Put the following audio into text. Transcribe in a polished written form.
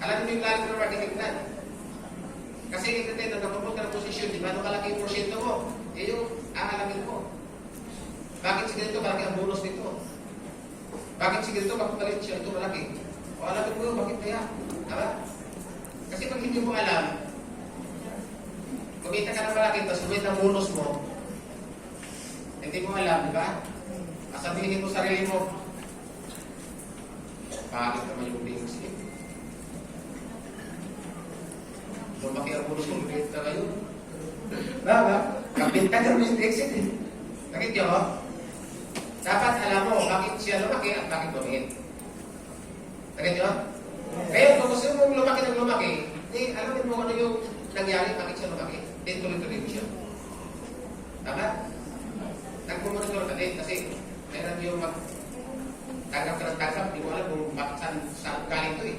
Alam mo yung lalim ng marketing. Kasi entertain, nagkapunta ng posisyon, di ba? Ano kalaki yung porsyento mo? Eh yung aalamin mo. Bakit si ganito malaki ang bonus nito? Bakit si ganito magpalit siya ito malaki? O alamin mo, bakit kaya? Diba? Kasi pag hindi mo alam, kumita ka ng malaki, tapos kumita ang bonus mo, hindi mo alam, di ba? Sabihin mo sarili mo, bakit naman yung things eh? Lumaki ang bonus mo, lumaki ka ngayon. Diba? Kapinta ka naman yung exit eh. Bakit yun? Dapat alam mo bakit siya lumaki at bakit lumiit. Bakit yun? Kaya kung gusto mong lumaki ng lumaki, eh, alamin mo ano yung nangyari, bakit siya lumaki. Then tuloy-tuloy mo siya. Tama? Nagmumonitor ka din kasi meron yung tanggap ka ng tanggap, di mo alam kung bakit saan galing ito eh.